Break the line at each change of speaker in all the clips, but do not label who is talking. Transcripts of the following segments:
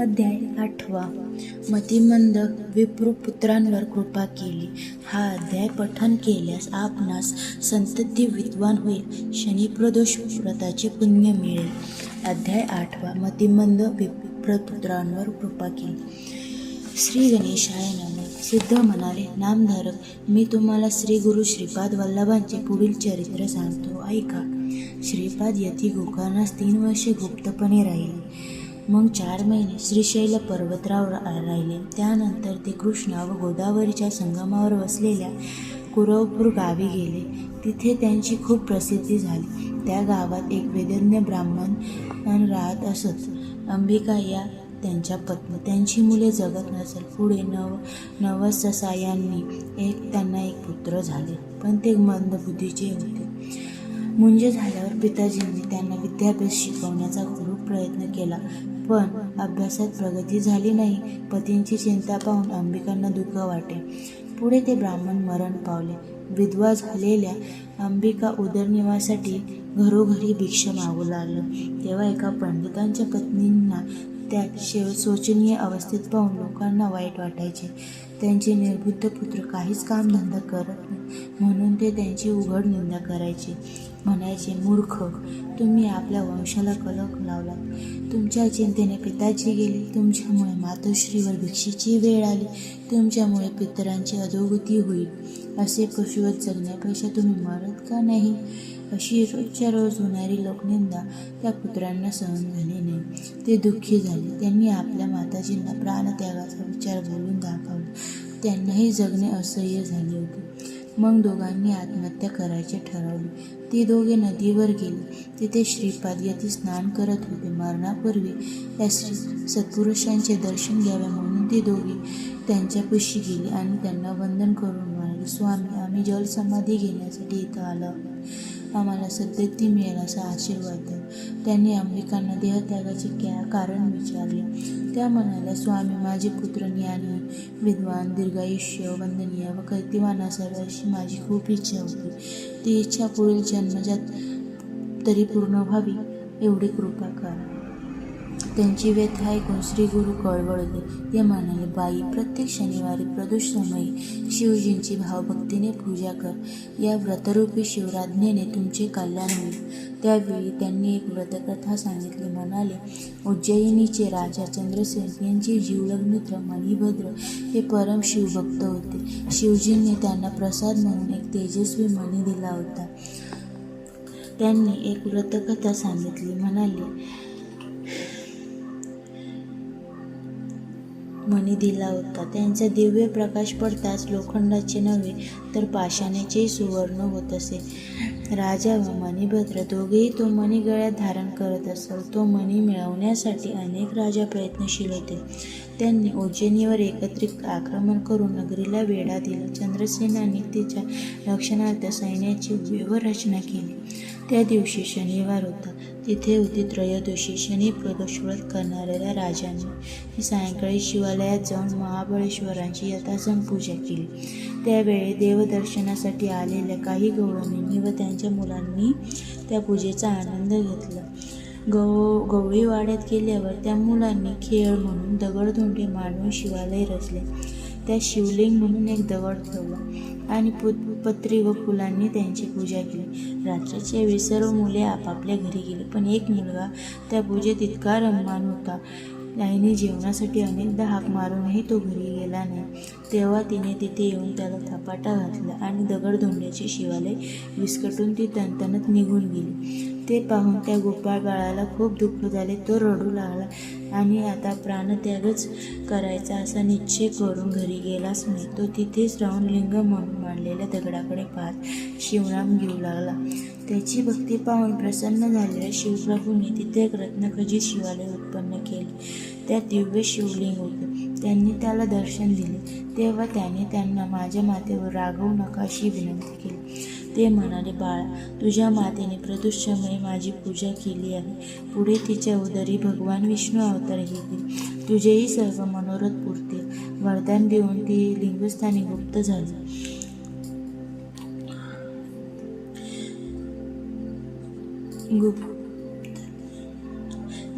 अध्याय 8. मतिमंद विप्रुपुत्रांवर कृपा केली. हा अध्याय पठन केल्यास आपणास संतती विद्वान होईल. शनिप्रदोष व्रताचे पुण्य मिळेल. अध्याय 8. मतिमंद विप्रुपुत्रांवर कृपा केली. श्री गणेशाय नमः. सिद्ध म्हणाले, नामधारक, मी तुम्हाला श्री गुरु श्रीपाद वल्लभांचे पुढील चरित्र सांगतो, ऐका. श्रीपाद यती गोकर्णास 3 वर्षे गुप्तपणे राहिले. मग 4 महिने श्रीशैल पर्वतराव राहिले. त्यानंतर ते कृष्णा व गोदावरीच्या संगमावर वसलेल्या कुरवपूर गावी गेले. तिथे त्यांची खूप प्रसिद्धी झाली. त्या गावात एक वेदज्ञ ब्राह्मण राहत असत. अंबिका या त्यांच्या पत्नी. त्यांची मुले जगत नसत. पुढे नवससायांनी त्यांना एक पुत्र झाले, पण ते मंदबुद्धीचे होते. मुंज झाल्यावर पिताजींनी त्यांना विद्याभ्यास शिकवण्याचा खूप प्रयत्न केला, पण अभ्यासात प्रगती झाली नाही. पतींची चिंता पाहून अंबिकांना दुःख वाटे. पुढे ते ब्राह्मण मरण पावले. विधवा झालेल्या अंबिका उदरनिर्वाहासाठी घरोघरी भिक्षा मागू लागलं. तेव्हा एका पंडितांच्या पत्नींना त्या शोचनीय अवस्थेत पाहून लोकांना वाईट वाटायचे. त्यांचे निर्बुद्ध पुत्र काहीच कामधंदा करत नाही म्हणून ते त्यांची उघड निंदा करायचे. म्हणायचे, मूर्ख, तुम्ही आपल्या वंशाला कलंक लावलात. तुमच्या चिंतेने पिताजी गेले. तुमच्यामुळे मातोश्रीवर भिक्षेची वेळ आली. तुमच्यामुळे पितरांची अधोगती होईल. असे पशुवत जगण्यापेक्षा तुम्ही मरत का नाही? अशी रोजच्या रोज होणारी लोकनिंदा त्या पुत्रांना सहन झाली नाही. ते दुःखी झाले. त्यांनी आपल्या माताजींना प्राणत्यागाचा विचार बोलून दाखवला. त्यांनाही जगणे असह्य झाले होते. मग दोघांनी आत्महत्या करायचे ठरवले. ते दोघे नदीवर गेले. तिथे श्रीपाद यती स्नान करत होते. मरणापूर्वी त्या सत्पुरुषांचे दर्शन घ्यावे म्हणून ते दोघे त्यांच्यापाशी गेले आणि त्यांना वंदन करून म्हणाले, स्वामी, आम्ही जलसमाधी घेण्यासाठी इथं आलो आहोत. आम्हाला सद्गती मिळेल असा आशीर्वाद द्या. त्यांनी अंबिकांना देहत्यागाचे कारण विचारले. त्या म्हणाल्या, स्वामी, माझे पुत्र ज्ञानी, विद्वान, दीर्घायुष्य, वंदनीय व कीर्तिमान असावे अशी माझी खूप इच्छा होती. ती इच्छा पुढील जन्मजात तरी पूर्ण व्हावी एवढी कृपा करा. त्यांची व्यथा ऐकून श्रीगुरु कळवळले. ते म्हणाले, बाई, प्रत्येक शनिवारी प्रदोष समयी शिवजींची भावभक्तीने पूजा कर. या व्रतरूपी शिवराज्ञेने तुमचे कल्याण होईल. त्यावेळी त्यांनी एक व्रतकथा सांगितली. म्हणाले, उज्जयिनीचे राजा चंद्रसेन यांचे जीवलग मित्र मणिभद्र हे परम शिवभक्त होते. शिवजींनी त्यांना प्रसाद म्हणून एक तेजस्वी मणी दिला होता. त्यांनी एक व्रतकथा सांगितली. मणी दिला होता. त्यांचा दिव्य प्रकाश पडताच लोखंडाचे नव्हे तर पाषाणाचेही सुवर्ण होत असे. राजा व मणिभद्र दोघेही तो मणी गळ्यात धारण करत असत. तो मणी मिळवण्यासाठी अनेक राजा प्रयत्नशील होते. त्यांनी उज्जैनीवर एकत्रित आक्रमण करून नगरीला वेढा दिला. चंद्रसेनाने तिच्या रक्षणार्थ सैन्याची व्यूहरचना केली. त्या दिवशी शनिवार होता. तिथे होती त्रयोदशी. शनी प्रदोष व्रत करणाऱ्या राजांनी सायंकाळी शिवालयात जाऊन महाबळेश्वरांची यथासंग पूजा केली. त्यावेळी देवदर्शनासाठी आलेल्या काही गवळणींनी व त्यांच्या मुलांनी त्या पूजेचा आनंद घेतला. गवळी वाड्यात गेल्यावर त्या मुलांनी खेळ म्हणून दगडधोंडे मांडून शिवालय रचले. त्या शिवलिंग म्हणून एक दगड ठेवला आणि पत्री व फुलांनी त्यांची पूजा केली. रात्रीच्या वेळी सर्व मुले आपापल्या घरी गेली, पण एक मुलगा त्या पूजेत इतका रममाण होता. आईने जेवणासाठी अनेकदा हाक मारूनही तो घरी गेला नाही. तेव्हा तिने तिथे येऊन त्याला थपाटा घातला आणि दगडधोंड्याचे शिवालय विस्कटून ती तणतणत निघून गेली. ते पाहून त्या गोपाळ बाळाला खूप दुःख झाले. तो रडू लागला आणि आता प्राणत्यागच करायचा असा निश्चय करून घरी गेलाच नाही. तो तिथेच राहून लिंग म्हणून मांडलेल्या दगडाकडे पाहत शिवनाम घेऊ लागला. त्याची भक्ती पाहून प्रसन्न झालेल्या शिवप्रभूंनी तिथे एक रत्नखचित शिवालय उत्पन्न केले. त्यात दिव्य शिवलिंग होते. त्यांनी त्याला दर्शन दिले. तेव्हा त्याने त्यांना माझ्या मातेवर रागवू नका अशी विनंती केली. ते म्हणाले, बाळा, तुझ्या मातेने प्रदोष समयी माझी पूजा केली आहे. पुढे तिच्या उदरी भगवान विष्णू अवतार घेतील. तुझेही सर्व मनोरथ पुरतील. वरदान देऊन ती लिंगस्थानी गुप्त झाली.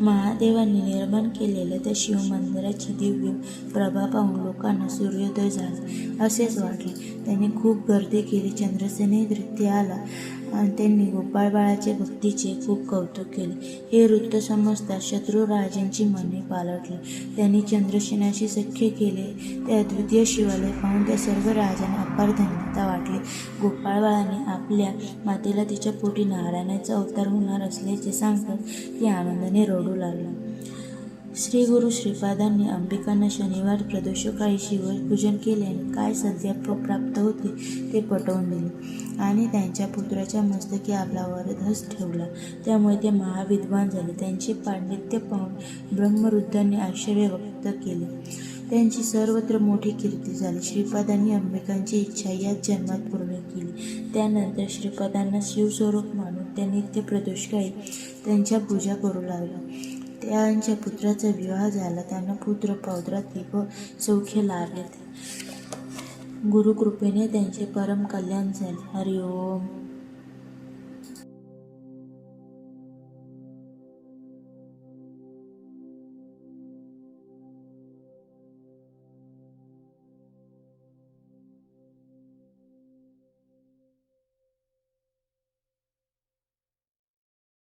महादेवांनी निर्माण केलेल्या त्या शिवमंदिराची दिव्य प्रभा पाहून लोकांना सूर्योदय झाला असेच वाटले. त्यांनी खूप गर्दी केली. चंद्रसेनही तिथे आला आणि त्यांनी गोपाळ बाळाच्या भक्तीचे खूप कौतुक केले. हे वृत्त समजता शत्रुराजांची मने पालटली. त्यांनी चंद्रसेनाशी सख्य केले. ते अद्वितीय शिवालय पाहून त्या सर्व राजांना अपार धन्यता वाटली. गोपाळ बाळाने आपल्या मातेला तिच्या पोटी नारायणाचा अवतार होणार असल्याचे सांगताच ती आनंदाने रडू लागली. श्री गुरु श्रीपादांनी अंबिकांना शनिवार प्रदोषकाळी शिवपूजन केल्याने काय सध्या प्राप्त होते ते पटवून दिले आणि त्यांच्या पुत्राच्या मस्तकी आपला वरदहस्त ठेवला. त्यामुळे ते महाविद्वान झाले. त्यांचे पांडित्य पाहून ब्रह्मरुद्रांनी आश्चर्य व्यक्त केले. त्यांची सर्वत्र मोठी कीर्ती झाली. श्रीपादांनी अंबिकांची इच्छा याच जन्मात पूर्ण केली. त्यानंतर श्रीपादांना शिवस्वरूप मानून त्या नित्य प्रदोषकाळी त्यांच्या पूजा करू लागला. त्यांच्या पुत्राचा विवाह झाला. त्यांना पुत्र पौत्राती व सौख्य लाभले. गुरुकृपेने त्यांचे परम कल्याण झाले. हरिओम.